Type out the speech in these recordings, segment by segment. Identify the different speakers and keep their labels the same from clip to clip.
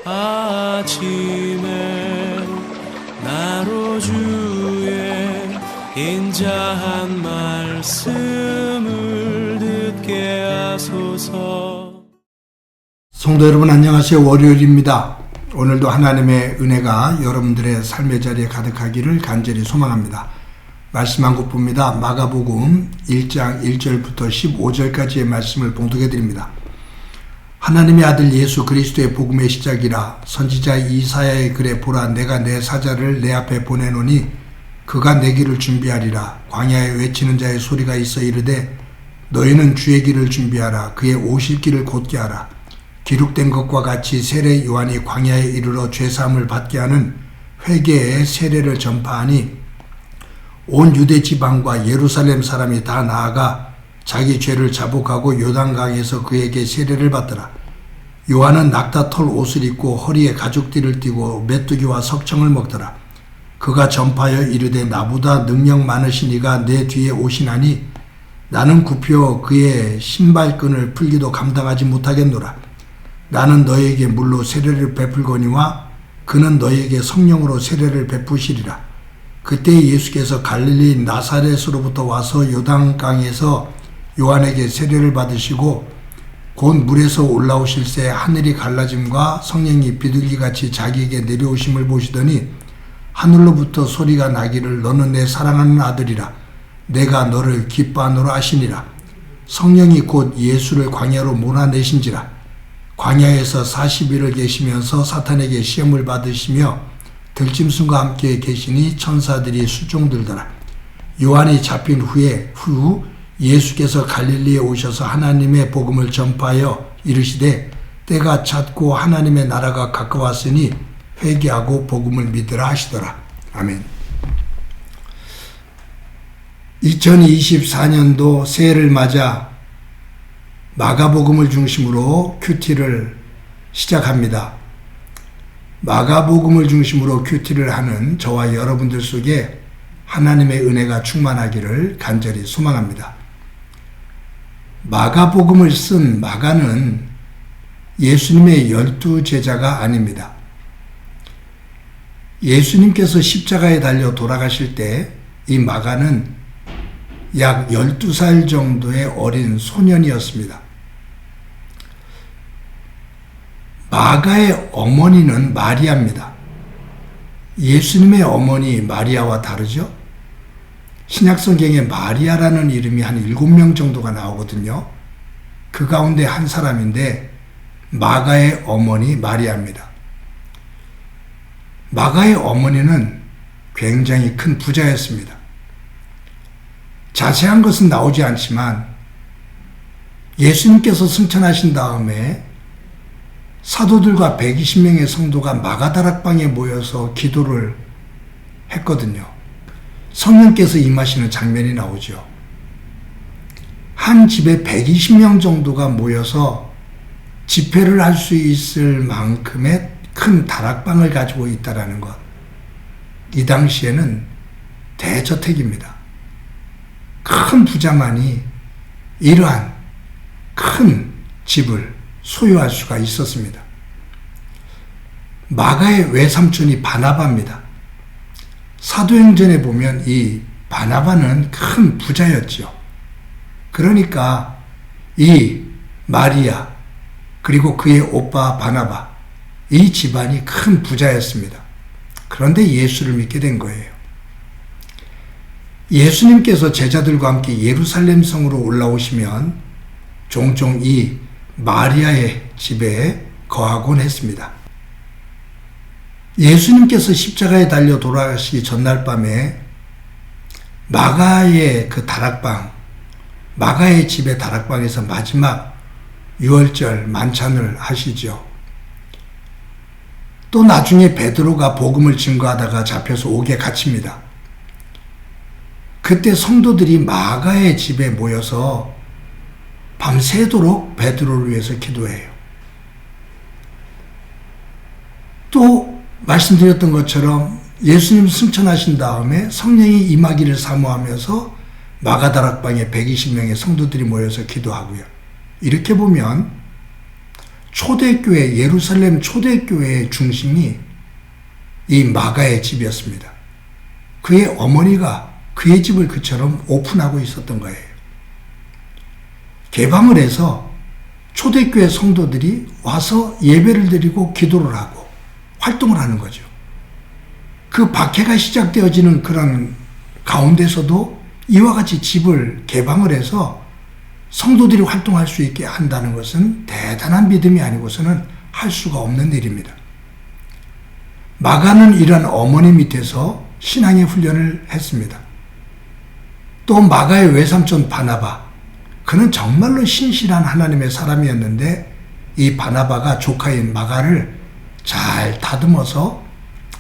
Speaker 1: 아침에 나로 주의 인자한 말씀을 듣게 하소서.
Speaker 2: 성도 여러분 안녕하세요. 월요일입니다. 오늘도 하나님의 은혜가 여러분들의 삶의 자리에 가득하기를 간절히 소망합니다. 말씀 한 곳 봅니다. 마가복음 1장 1절부터 15절까지의 말씀을 봉독해 드립니다. 하나님의 아들 예수 그리스도의 복음의 시작이라. 선지자 이사야의 글에 보라, 내가 내 사자를 내 앞에 보내노니 그가 내 길을 준비하리라. 광야에 외치는 자의 소리가 있어 이르되 너희는 주의 길을 준비하라. 그의 오실 길을 곧게 하라. 기록된 것과 같이 세례 요한이 광야에 이르러 죄사함을 받게 하는 회개의 세례를 전파하니 온 유대 지방과 예루살렘 사람이 다 나아가 자기 죄를 자복하고 요단강에서 그에게 세례를 받더라. 요한은 낙타털 옷을 입고 허리에 가죽띠를 띠고 메뚜기와 석청을 먹더라. 그가 전파하여 이르되 나보다 능력 많으신 이가 내 뒤에 오시나니 나는 굽혀 그의 신발끈을 풀기도 감당하지 못하겠노라. 나는 너에게 물로 세례를 베풀거니와 그는 너에게 성령으로 세례를 베푸시리라. 그때 예수께서 갈릴리 나사렛으로부터 와서 요단강에서 요한에게 세례를 받으시고 곧 물에서 올라오실새 하늘이 갈라짐과 성령이 비둘기같이 자기에게 내려오심을 보시더니 하늘로부터 소리가 나기를 너는 내 사랑하는 아들이라. 내가 너를 기뻐하노라 하시니라. 성령이 곧 예수를 광야로 몰아내신지라. 광야에서 40일을 계시면서 사탄에게 시험을 받으시며 들짐승과 함께 계시니 천사들이 수종들더라. 요한이 잡힌 후 예수께서 갈릴리에 오셔서 하나님의 복음을 전파하여 이르시되 때가 찼고 하나님의 나라가 가까웠으니 회개하고 복음을 믿으라 하시더라. 아멘. 2024년도 새해를 맞아 마가복음을 중심으로 큐티를 시작합니다. 마가복음을 중심으로 큐티를 하는 저와 여러분들 속에 하나님의 은혜가 충만하기를 간절히 소망합니다. 마가복음을 쓴 마가는 예수님의 12제자가 아닙니다. 예수님께서 십자가에 달려 돌아가실 때 이 마가는 약 12살 정도의 어린 소년이었습니다. 마가의 어머니는 마리아입니다. 예수님의 어머니 마리아와 다르죠? 신약성경에 마리아라는 이름이 한 7명 정도가 나오거든요. 그 가운데 한 사람인데 마가의 어머니 마리아입니다. 마가의 어머니는 굉장히 큰 부자였습니다. 자세한 것은 나오지 않지만 예수님께서 승천하신 다음에 사도들과 120명의 성도가 마가다락방에 모여서 기도를 했거든요. 성령께서 임하시는 장면이 나오죠. 한 집에 120명 정도가 모여서 집회를 할 수 있을 만큼의 큰 다락방을 가지고 있다는 것. 이 당시에는 대저택입니다. 큰 부자만이 이러한 큰 집을 소유할 수가 있었습니다. 마가의 외삼촌이 바나바입니다. 사도행전에 보면 이 바나바는 큰 부자였죠. 그러니까 이 마리아 그리고 그의 오빠 바나바 이 집안이 큰 부자였습니다. 그런데 예수를 믿게 된 거예요. 예수님께서 제자들과 함께 예루살렘 성으로 올라오시면 종종 이 마리아의 집에 거하곤 했습니다. 예수님께서 십자가에 달려 돌아가시기 전날 밤에 마가의 그 다락방, 마가의 집의 다락방에서 마지막 유월절 만찬을 하시죠. 또 나중에 베드로가 복음을 증거하다가 잡혀서 옥에 갇힙니다. 그때 성도들이 마가의 집에 모여서 밤새도록 베드로를 위해서 기도해요. 또 말씀드렸던 것처럼 예수님 승천하신 다음에 성령이 임하기를 사모하면서 마가다락방에 120명의 성도들이 모여서 기도하고요. 이렇게 보면 초대교회, 예루살렘 초대교회의 중심이 이 마가의 집이었습니다. 그의 어머니가 그의 집을 그처럼 오픈하고 있었던 거예요. 개방을 해서 초대교회 성도들이 와서 예배를 드리고 기도를 하고 활동을 하는 거죠. 그 박해가 시작되어지는 그런 가운데서도 이와 같이 집을 개방을 해서 성도들이 활동할 수 있게 한다는 것은 대단한 믿음이 아니고서는 할 수가 없는 일입니다. 마가는 이런 어머니 밑에서 신앙의 훈련을 했습니다. 또 마가의 외삼촌 바나바, 그는 정말로 신실한 하나님의 사람이었는데 이 바나바가 조카인 마가를 잘 다듬어서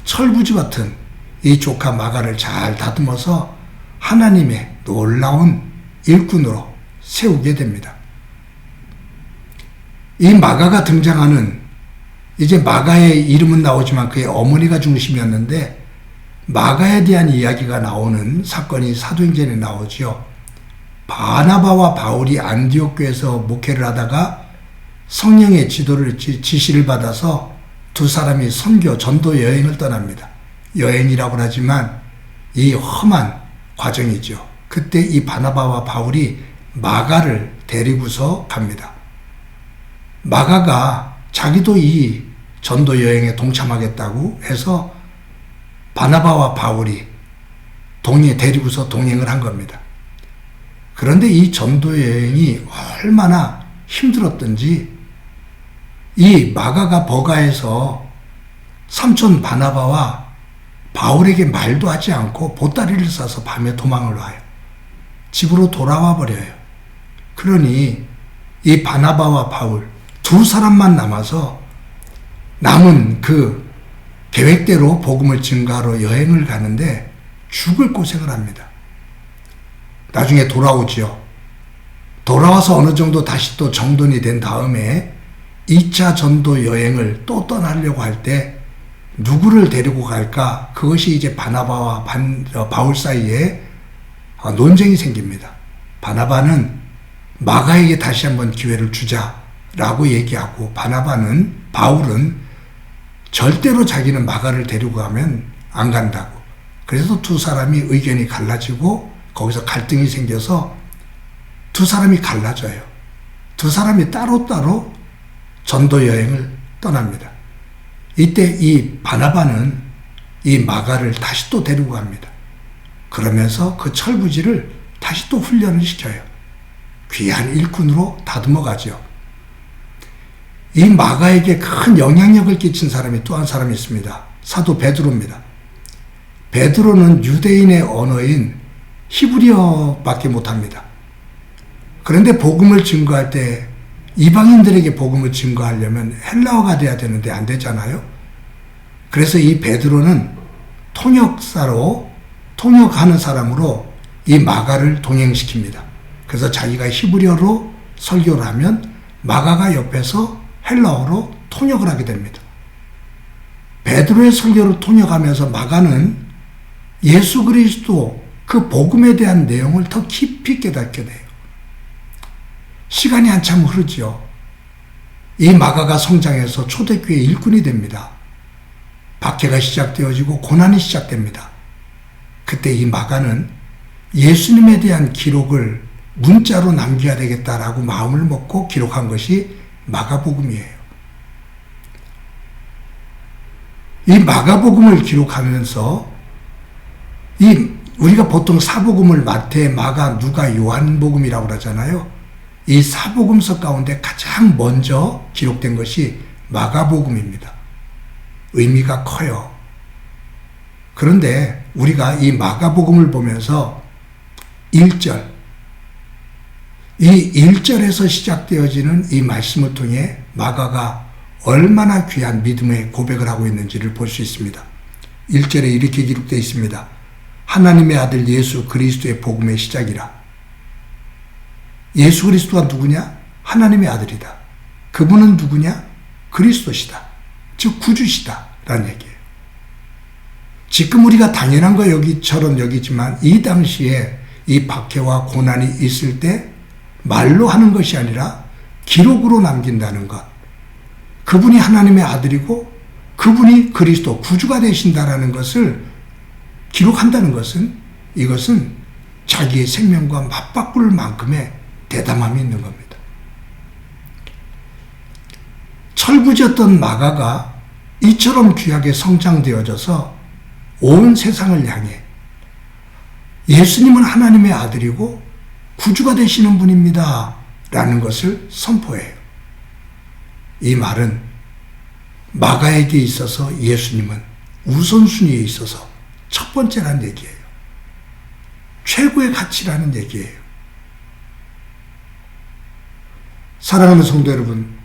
Speaker 2: 철부지 같은 이 조카 마가를 잘 다듬어서 하나님의 놀라운 일꾼으로 세우게 됩니다. 이 마가가 등장하는, 이제 마가의 이름은 나오지만 그의 어머니가 중심이었는데 마가에 대한 이야기가 나오는 사건이 사도행전에 나오지요. 바나바와 바울이 안디옥 교회에서 목회를 하다가 성령의 지시를 받아서 두 사람이 선교, 전도 여행을 떠납니다. 여행이라고 하지만 이 험한 과정이죠. 그때 이 바나바와 바울이 마가를 데리고서 갑니다. 마가가 자기도 이 전도 여행에 동참하겠다고 해서 바나바와 바울이 데리고서 동행을 한 겁니다. 그런데 이 전도 여행이 얼마나 힘들었던지 이 마가가 버가에서 삼촌 바나바와 바울에게 말도 하지 않고 보따리를 싸서 밤에 도망을 와요. 집으로 돌아와 버려요. 그러니 이 바나바와 바울 두 사람만 남아서 남은 그 계획대로 복음을 증거하러 여행을 가는데 죽을 고생을 합니다. 나중에 돌아오지요. 돌아와서 어느 정도 다시 또 정돈이 된 다음에 2차 전도 여행을 또 떠나려고 할 때 누구를 데리고 갈까? 그것이 이제 바나바와 바울 사이에 논쟁이 생깁니다. 바나바는 마가에게 다시 한번 기회를 주자라고 얘기하고 바울은 절대로 자기는 마가를 데리고 가면 안 간다고. 그래서 두 사람이 의견이 갈라지고 거기서 갈등이 생겨서 두 사람이 갈라져요. 두 사람이 따로따로 전도 여행을 떠납니다. 이때 이 바나바는 이 마가를 다시 또 데리고 갑니다. 그러면서 그 철부지를 다시 또 훈련을 시켜요. 귀한 일꾼으로 다듬어 가죠. 이 마가에게 큰 영향력을 끼친 사람이 또 한 사람이 있습니다. 사도 베드로입니다. 베드로는 유대인의 언어인 히브리어밖에 못합니다. 그런데 복음을 증거할 때 이방인들에게 복음을 증거하려면 헬라어가 돼야 되는데 안 되잖아요. 그래서 이 베드로는 통역하는 사람으로 이 마가를 동행시킵니다. 그래서 자기가 히브리어로 설교를 하면 마가가 옆에서 헬라어로 통역을 하게 됩니다. 베드로의 설교를 통역하면서 마가는 예수 그리스도 그 복음에 대한 내용을 더 깊이 깨닫게 돼요. 시간이 한참 흐르죠. 이 마가가 성장해서 초대교회 일꾼이 됩니다. 박해가 시작되어지고 고난이 시작됩니다. 그때 이 마가는 예수님에 대한 기록을 문자로 남겨야 되겠다라고 마음을 먹고 기록한 것이 마가복음이에요. 이 마가복음을 기록하면서 우리가 보통 사복음을 마태, 마가, 누가, 요한복음이라고 그러잖아요. 이 사복음서 가운데 가장 먼저 기록된 것이 마가복음입니다. 의미가 커요. 그런데 우리가 이 마가복음을 보면서 1절, 이 1절에서 시작되어지는 이 말씀을 통해 마가가 얼마나 귀한 믿음의 고백을 하고 있는지를 볼 수 있습니다. 1절에 이렇게 기록되어 있습니다. 하나님의 아들 예수 그리스도의 복음의 시작이라. 예수 그리스도가 누구냐? 하나님의 아들이다. 그분은 누구냐? 그리스도시다. 즉 구주시다 라는 얘기예요. 지금 우리가 당연한 것처럼 여기지만 이 당시에 이 박해와 고난이 있을 때 말로 하는 것이 아니라 기록으로 남긴다는 것, 그분이 하나님의 아들이고 그분이 그리스도 구주가 되신다라는 것을 기록한다는 것은, 이것은 자기의 생명과 맞바꿀 만큼의 대담함이 있는 겁니다. 철부지였던 마가가 이처럼 귀하게 성장되어져서 온 세상을 향해 예수님은 하나님의 아들이고 구주가 되시는 분입니다 라는 것을 선포해요. 이 말은 마가에게 있어서 예수님은 우선순위에 있어서 첫 번째라는 얘기예요. 최고의 가치라는 얘기예요. 사랑하는 성도 여러분,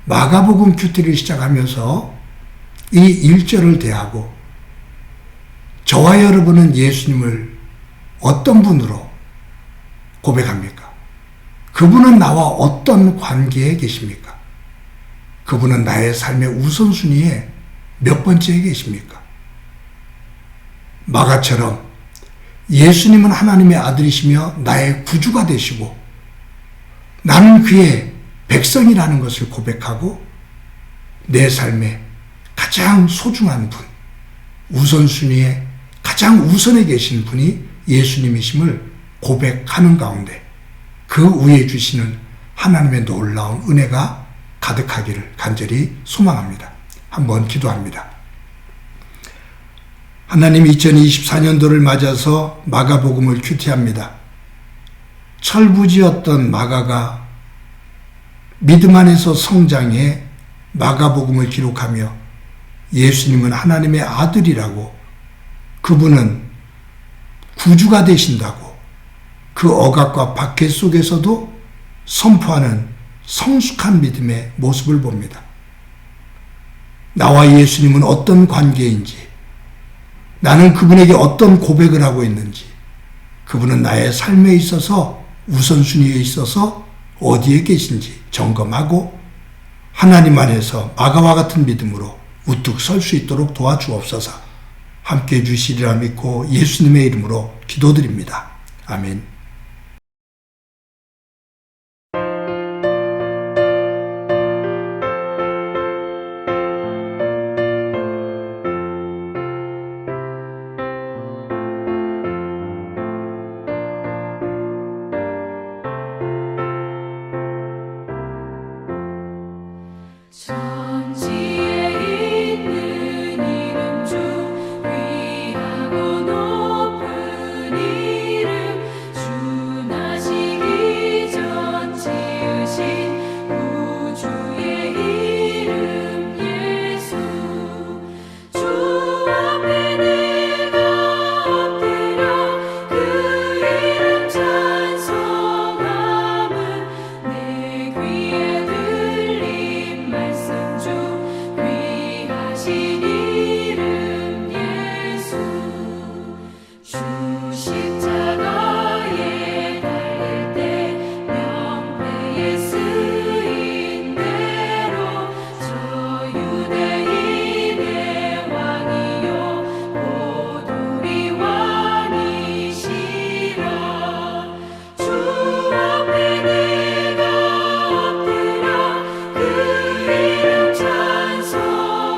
Speaker 2: 마가복음 큐티를 시작하면서 이 1절을 대하고 저와 여러분은 예수님을 어떤 분으로 고백합니까? 그분은 나와 어떤 관계에 계십니까? 그분은 나의 삶의 우선순위에 몇 번째에 계십니까? 마가처럼 예수님은 하나님의 아들이시며 나의 구주가 되시고 나는 그의 백성이라는 것을 고백하고 내 삶의 가장 소중한 분, 우선순위에 가장 우선에 계신 분이 예수님이심을 고백하는 가운데 그 위에 주시는 하나님의 놀라운 은혜가 가득하기를 간절히 소망합니다. 한번 기도합니다. 하나님, 2024년도를 맞아서 마가복음을 큐티합니다. 철부지였던 마가가 믿음 안에서 성장해 마가복음을 기록하며 예수님은 하나님의 아들이라고, 그분은 구주가 되신다고 그 억압과 박해 속에서도 선포하는 성숙한 믿음의 모습을 봅니다. 나와 예수님은 어떤 관계인지, 나는 그분에게 어떤 고백을 하고 있는지, 그분은 나의 삶에 있어서 우선순위에 있어서 어디에 계신지 점검하고 하나님 안에서 마가와 같은 믿음으로 우뚝 설 수 있도록 도와주옵소서. 함께해 주시리라 믿고 예수님의 이름으로 기도드립니다. 아멘.
Speaker 3: 천지에 있는 이름 중 귀하고 높은 이름, 주 나시기 전 지으신 구주의 이름 예수. 주 앞에 내가 엎드려 그 이름 찬송함은 내 귀에 들린 말씀 중 귀하신 이름 예수. 주 십자가에 달릴 때 명패에 쓰인 대로 저 유대인의 왕이요 곧 우리 왕이시라. 주 앞에 내가 엎드려 그 이름 찬송함은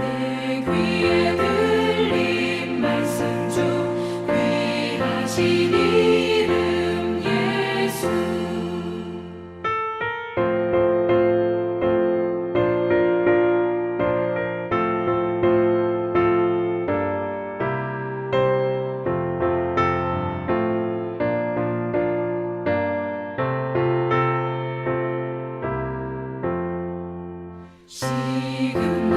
Speaker 3: 내 귀에 들린 말씀 중 귀하신 이름 예수. 지금